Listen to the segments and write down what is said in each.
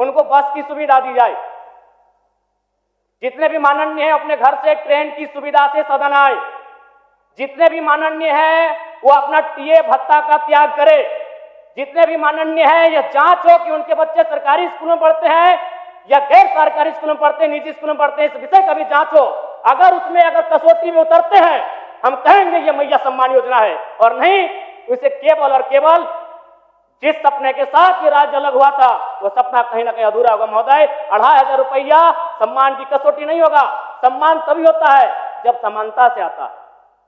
उनको बस की सुविधा दी जाए। जितने भी माननीय हैं अपने घर से ट्रेन की सुविधा से सदन आए। जितने भी माननीय हैं वो अपना टीए भत्ता का त्याग करे। जितने भी माननीय हैं यह जांच हो कि उनके बच्चे सरकारी स्कूलों में पढ़ते हैं या गैर सरकारी स्कूलों में पढ़ते हैं, निजी स्कूलों में पढ़ते हैं, इस विषय का भी जांच हो। अगर उसमें कसौटी में उतरते हैं हम कहेंगे ये मैया सम्मान योजना है, और नहीं उसे केवल और केवल जिस सपने के साथ ये राज्य अलग हुआ था वो सपना कहीं ना कहीं अधूरा होगा। महोदय, 2500 रुपया सम्मान की कसौटी नहीं होगा। सम्मान तभी होता है जब समानता से आता है।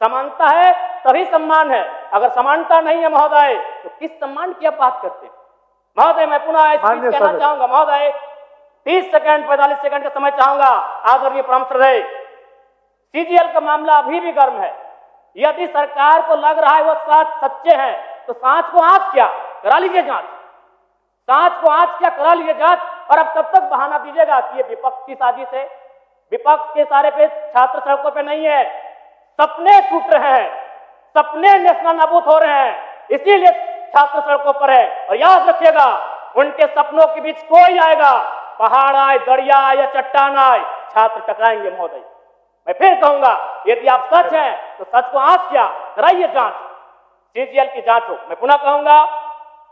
समानता है तभी सम्मान है। अगर समानता नहीं है महोदय तो किस सम्मान की आप बात करते हैं? महोदय, मैं पुनः कहना चाहूंगा महोदय, 30 सेकंड 45 सेकंड का समय चाहूंगा। आदरणीय परमश्रद्धेय, सीजीएल का मामला अभी भी गर्म है। यदि सरकार को लग रहा है वो सच्चे हैं तो सांच को आंच क्या करा लीजिए जांच। सांच को आंच क्या करा लीजिए जांच। और अब तब तक बहाना दीजिएगा कि ये विपक्ष की साजिश है। विपक्ष के सारे पे छात्र सड़कों पे नहीं है, सपने टूट रहे हैं, सपने नेशनल नाबूद हो रहे हैं, इसीलिए छात्र सड़कों पर है। और याद रखिएगा, उनके सपनों के बीच कोई आएगा, पहाड़ आए, दरिया आए या चट्टान आए, छात्र टकराएंगे। महोदय, मैं फिर कहूंगा, यदि आप सच हैं तो सच को आंच क्या कराइए जांच, सीजीएल की जांच हो। मैं पुनः कहूंगा,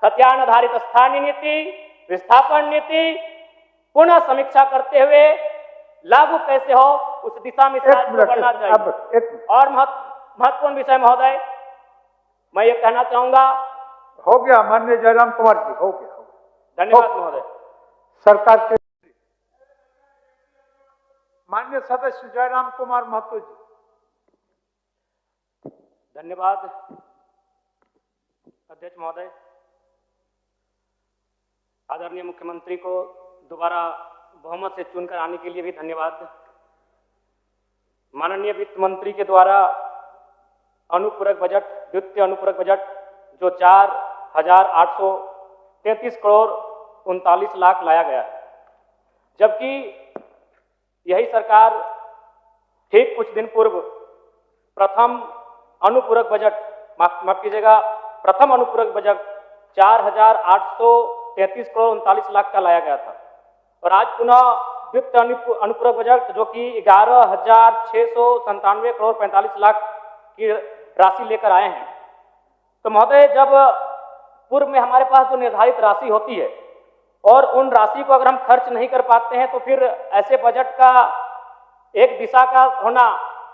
खतियान आधारित स्थानीय नीति, विस्थापन नीति पुनः समीक्षा करते हुए लागू कैसे हो उस दिशा में बढ़ना चाहिए। और महत्वपूर्ण विषय महोदय, मैं ये कहना चाहूंगा, हो गया माननीय जयराम कुमार जी, हो गया। धन्यवाद महोदय। सरकार के माननीय सदस्य जयराम कुमार महतो जी। धन्यवाद अध्यक्ष महोदय। आदरणीय मुख्यमंत्री को दोबारा बहुमत से चुनकर आने के लिए भी धन्यवाद। माननीय वित्त मंत्री के द्वारा अनुपूरक बजट, द्वितीय अनुपूरक बजट जो 4,833 करोड़ 39 लाख लाया गया है, जबकि यही सरकार ठीक कुछ दिन पूर्व प्रथम अनुपूरक बजट, माफ कीजिएगा, प्रथम अनुपूरक बजट 4,833 करोड़ 39 लाख का लाया गया था। और आज पुनः द्वितीय अनुपूरक बजट जो कि 11,697 करोड़ 45 लाख की राशि लेकर आए हैं। तो महोदय, जब पूर्व में हमारे पास जो निर्धारित राशि होती है और उन राशि को अगर हम खर्च नहीं कर पाते हैं तो फिर ऐसे बजट का एक दिशा का होना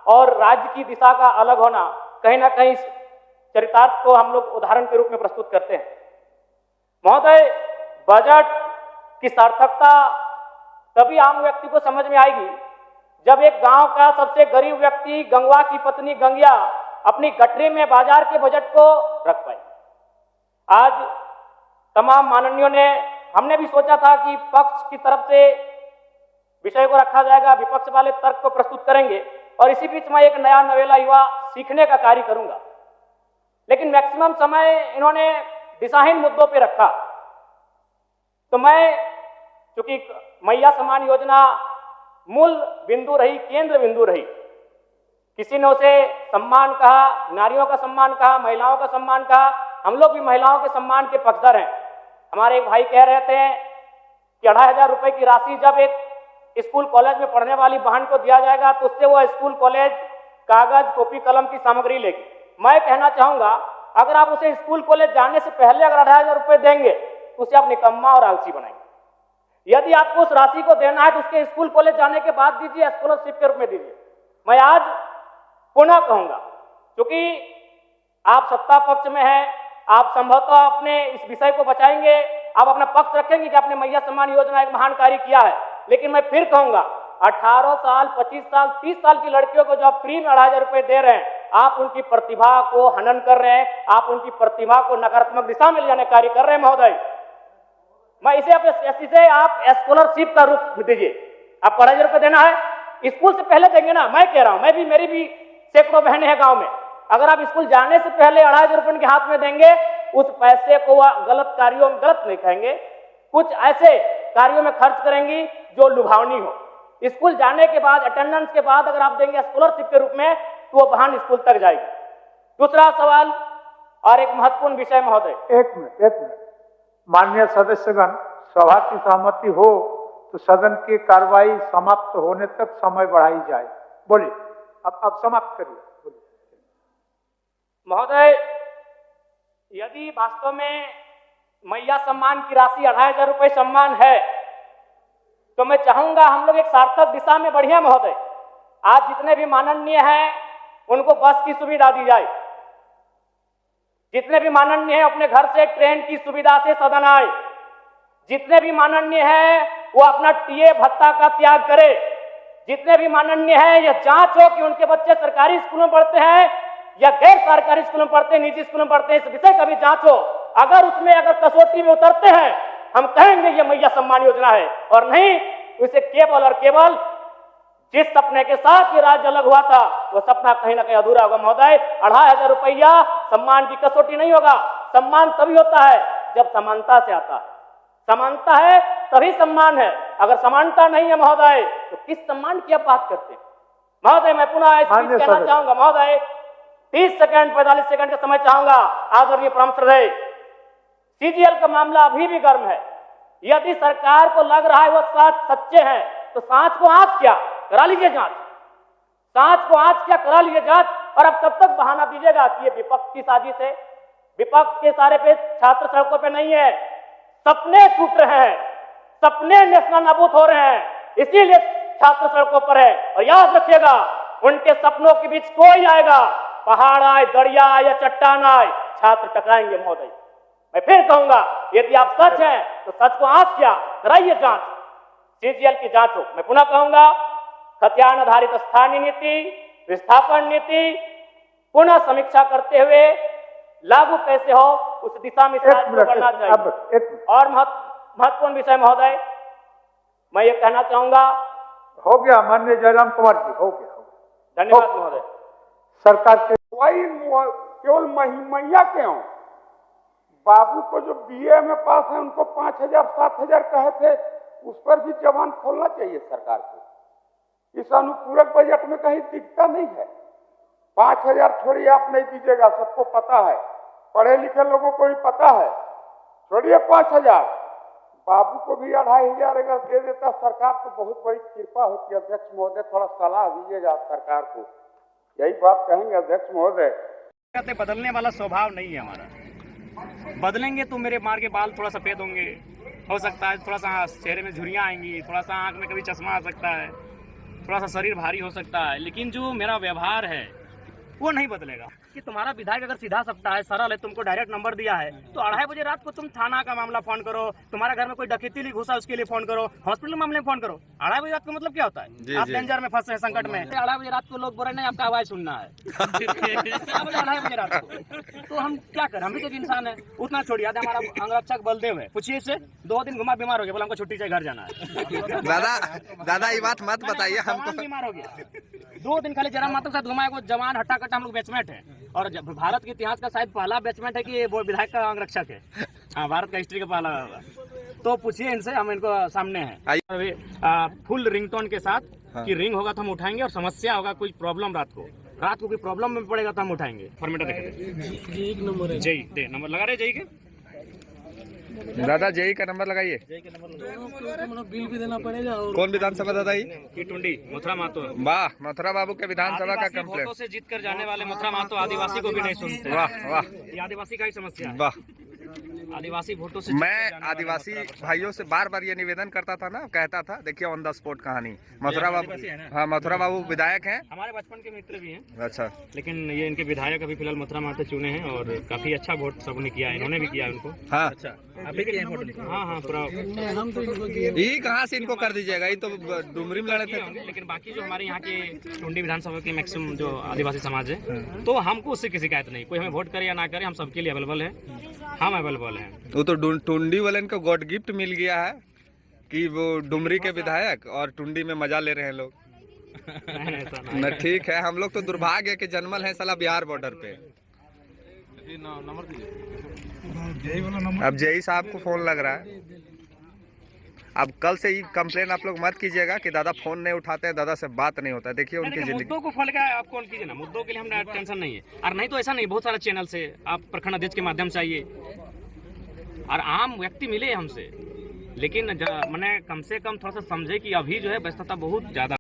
और राज्य की दिशा का अलग होना, कहीं ना कहीं चरितार्थ को हम लोग उदाहरण के रूप में प्रस्तुत करते हैं। महोदय, बजट की सार्थकता तभी आम व्यक्ति को समझ में आएगी जब एक गांव का सबसे गरीब व्यक्ति, गंगवा की पत्नी गंगिया, अपनी गठरी में बाजार के बजट को रख पाए। आज तमाम माननीयों ने, हमने भी सोचा था कि पक्ष की तरफ से विषय को रखा जाएगा, विपक्ष वाले तर्क को प्रस्तुत करेंगे और इसी बीच मैं एक नया नवेला युवा सीखने का कार्य करूंगा। लेकिन मैक्सिमम समय इन्होंने दिशाहीन मुद्दों पे रखा। तो मैं, चूंकि मैया सम्मान योजना मूल बिंदु रही, केंद्र बिंदु रही, किसी ने उसे सम्मान कहा, नारियों का सम्मान कहा, महिलाओं का सम्मान कहा, हम लोग भी महिलाओं के सम्मान के पक्षधर हैं। हमारे एक भाई कह रहे थे कि 2,500 रुपए की राशि जब एक स्कूल कॉलेज में पढ़ने वाली बहन को दिया जाएगा तो उससे वो स्कूल कॉलेज कागज, कॉपी, कलम की सामग्री लेगी। मैं कहना चाहूंगा, अगर आप उसे स्कूल कॉलेज जाने से पहले अगर 2,500 रुपए देंगे तो उसे आप निकम्मा और आलसी बनाएंगे। यदि आपको उस राशि को देना है तो उसके स्कूल कॉलेज जाने के बाद दीजिए, स्कॉलरशिप के रूप में दीजिए। मैं आज पुनः कहूंगा, क्योंकि आप सत्ता पक्ष में हैं, आप संभवतः अपने इस विषय को बचाएंगे, आप अपना पक्ष रखेंगे कि आपने मैया सम्मान योजना एक महान कार्य किया है। लेकिन मैं फिर कहूंगा, 18 साल, 25 साल, 30 साल की लड़कियों को जो आप फ्री में 2,500 रुपए दे रहे हैं, आप उनकी प्रतिभा को हनन कर रहे हैं, आप उनकी प्रतिभा को नकारात्मक दिशा में ले जाने कार्य कर रहे हैं। महोदय, मैं इसे आप स्कॉलरशिप का रूप दीजिए। आप 2,500 रुपए देना है, स्कूल से पहले देंगे ना। मैं कह रहा हूं, मेरी भी सैकड़ों बहनें हैं गांव में, अगर आप स्कूल जाने से पहले 2,500 रुपए उनके हाथ में देंगे, उस पैसे को वह गलत कार्यों में, गलत नहीं कहेंगे, कुछ ऐसे कार्यों में खर्च करेंगी जो लुभावनी हो। स्कूल जाने के बाद, अटेंडेंस के बाद अगर आप देंगे स्कॉलरशिप के रूप में तो वो बहन स्कूल तक जाएगी। दूसरा सवाल और एक महत्वपूर्ण विषय महोदय, एक मिनट माननीय सदस्यगण, सभा की सहमति हो तो सदन की कार्रवाई समाप्त होने तक समय बढ़ाई जाए। बोलिए, अब समाप्त करिए, बोलिए। महोदय, यदि वास्तव में मैया सम्मान की राशि 2500 रुपये सम्मान है तो मैं चाहूंगा हम लोग एक सार्थक दिशा में बढ़िया। महोदय, आज जितने भी माननीय हैं उनको बस की सुविधा दी जाए, जितने भी माननीय हैं अपने घर से ट्रेन की सुविधा से सदन आए, जितने भी माननीय हैं वो अपना टीए भत्ता का त्याग करे, जितने भी माननीय हैं यह जांच हो कि उनके बच्चे सरकारी स्कूलों में पढ़ते हैं या गैर सरकारी स्कूलों में पढ़ते हैं, निजी स्कूलों में पढ़ते हैं, इस विषय का भी जांच हो। अगर उसमें कसौटी में उतरते हैं हम कहेंगे ये मैया सम्मान योजना है, और नहीं उसे केवल और केवल जिस सपने के साथ ये राज्य अलग हुआ था वो सपना कहीं ना कहीं अधूरा होगा। महोदय, 2500 रुपया सम्मान की कसौटी नहीं होगा। सम्मान तभी होता है जब समानता से आता है, समानता है तभी सम्मान है। अगर समानता नहीं है महोदय तो किस सम्मान की आप बात करते हैं? महोदय, मैं पुनः इस चीज कहना चाहूंगा। महोदय, 30 सेकंड 45 सेकंड का समय चाहूंगा। आदरणीय परमश्रद्धेय, सीजीएल का मामला अभी भी गर्म है। यदि सरकार को लग रहा है वो सच्चे हैं तो सांच को आंच क्या करा लीजिए जांच, सांच को आंच क्या करा लीजिए जांच। और अब तब तक बहाना दीजिएगा कि ये विपक्ष की साजिश है। विपक्ष के सारे पे छात्र सड़कों पे नहीं है, सपने टूट रहे हैं, सपने नेशनल नाबूद हो रहे हैं, इसीलिए छात्र सड़कों पर है। और याद रखिएगा, उनके सपनों के बीच कोई आएगा, पहाड़ आए, दरिया आए या चट्टान आए, छात्र टकराएंगे। महोदय, मैं फिर कहूंगा, यदि आप सच हैं तो सच को आंच क्या कराइए जांच, सीजीएल की जांच हो। मैं पुनः कहूंगा, खतियान आधारित स्थानीय नीति, विस्थापन नीति पुनः समीक्षा करते हुए लागू कैसे हो उस दिशा में बढ़ना चाहिए। और महत्वपूर्ण विषय महोदय, मैं ये कहना चाहूंगा। हो गया माननीय जयराम कुमार जी, हो गया। धन्यवाद महोदय। सरकार के केवल मैया क्यों, बाबू को जो बीए में पास है उनको 5000 7000 कहे थे, उस पर भी जबान खोलना चाहिए सरकार को। इस अनुपूरक बजट में कहीं दिखता नहीं है। 5000 छोड़िए, आप नहीं दीजिएगा, सबको पता है, पढ़े लिखे लोगों को भी पता है। छोड़िए 5000, बाबू को भी 2500 अगर दे देता सरकार तो बहुत बड़ी कृपा होती। अध्यक्ष महोदय, थोड़ा सलाह दीजिएगा सरकार को, यही बात कहेंगे अध्यक्ष महोदय। बदलने वाला स्वभाव नहीं है हमारा। बदलेंगे तो मेरे मार के बाल थोड़ा सफेद होंगे, हो सकता है थोड़ा सा चेहरे में झुर्रियाँ आएंगी, थोड़ा सा आंख में कभी चश्मा आ सकता है, थोड़ा सा शरीर भारी हो सकता है, लेकिन जो मेरा व्यवहार है वो नहीं बदलेगा। कि तुम्हारा विधायक अगर सीधा सपटा है, सरल है, तुमको डायरेक्ट नंबर दिया है तो 2:30 बजे रात को तुम थाना का मामला फोन करो, तुम्हारे घर में कोई डकैती घुसा उसके लिए फोन करो, हॉस्पिटल मामले में फोन करो। 2:30 बजे रात को मतलब क्या होता है? आप डेंजर में फंसे हैं, संकट में। 2:30 बजे रात को लोग बोल रहे हैं आपका आवाज सुनना है। 2:30 बजे रात को तो हम क्या करें? हम भी तो इंसान है। उतना छोड़िए, हमारा अंगरक्षक बलदेव है, पूछिए से 2 दिन घुमा बीमार हो गया, बोला हमको छुट्टी चाहिए, घर जाना है। दादा ये बात मत बताइए, हमको बीमार हो गया। 2 दिन खाली जरा माता के साथ घुमाए, वो जवान हट्टा कट्टा हम लोग बैचमेट है, और भारत के इतिहास का शायद पहला बैचमेट है कि वो विधायक का अंगरक्षक है। हाँ, भारत का हिस्ट्री का पहला। तो पूछिए इनसे, हम इनको सामने हैं अभी फुल रिंगटोन के साथ। हाँ। कि रिंग होगा तो हम उठाएंगे, और समस्या होगा कोई प्रॉब्लम रात को कोई प्रॉब्लम में पड़ेगा तो हम उठाएंगे। फॉर्मेट नंबर है, जय दे नंबर लगा रहे, जय के दादा जय का नंबर लगाइए। बिल भी देना पड़ेगा। और कौन विधानसभा दादा ये? टुंडी मथुरा महतो। वाह, मथुरा बाबू के विधानसभा का कंप्लेंट से जीत कर जाने वाले मथुरा महतो आदिवासी को भी नहीं सुनते। वाह वाह, ये आदिवासी का ही समस्या है। वाह, आदिवासी वोटों से मैं आदिवासी भाइयों से बार बार ये निवेदन करता था ना, कहता था, देखिए ऑन द स्पॉट कहानी। मथुरा बाबू, हाँ मथुरा बाबू विधायक हैं, हमारे बचपन के मित्र भी हैं। अच्छा, लेकिन ये इनके विधायक अभी फिलहाल मथुरा महतो चुने हैं, और काफी अच्छा वोट सबने किया, इन्होंने भी किया उनको। हाँ अच्छा, हाँ पूरा। हम तो ये कहाँ से इनको कर दीजिएगा, ये तो डुमरी में लड़े थे। लेकिन बाकी जो हमारे यहाँ के टुंडी विधानसभा के मैक्सिमम जो आदिवासी समाज है, तो हमको उससे किसी शिकायत नहीं। कोई हमें वोट करे या ना करे, हम सबके लिए अवेलेबल है, हम अवेलेबल हैं। वो तो टुंडी वाले को गॉड गिफ्ट मिल गया है कि वो डुमरी के विधायक और टुंडी में मजा ले रहे हैं लोग। न ठीक है, हम लोग तो दुर्भाग्य के जन्मल है साला बिहार बॉर्डर पे। अब जय साहब को फोन लग रहा है। अब कल से ही कंप्लेन आप लोग मत कीजिएगा कि दादा फोन नहीं उठाते हैं, दादा से बात नहीं होता है। देखिए उनकी जिंदगी, मुद्दों को खोल के आप कॉल कीजिए ना, मुद्दों के लिए हम टेंशन नहीं है। और नहीं तो ऐसा नहीं, बहुत सारा चैनल से आप प्रखंड अध्यक्ष के माध्यम से आइए, और आम व्यक्ति मिले हमसे, लेकिन मैंने कम से कम थोड़ा सा समझे कि अभी जो है व्यस्तता बहुत ज़्यादा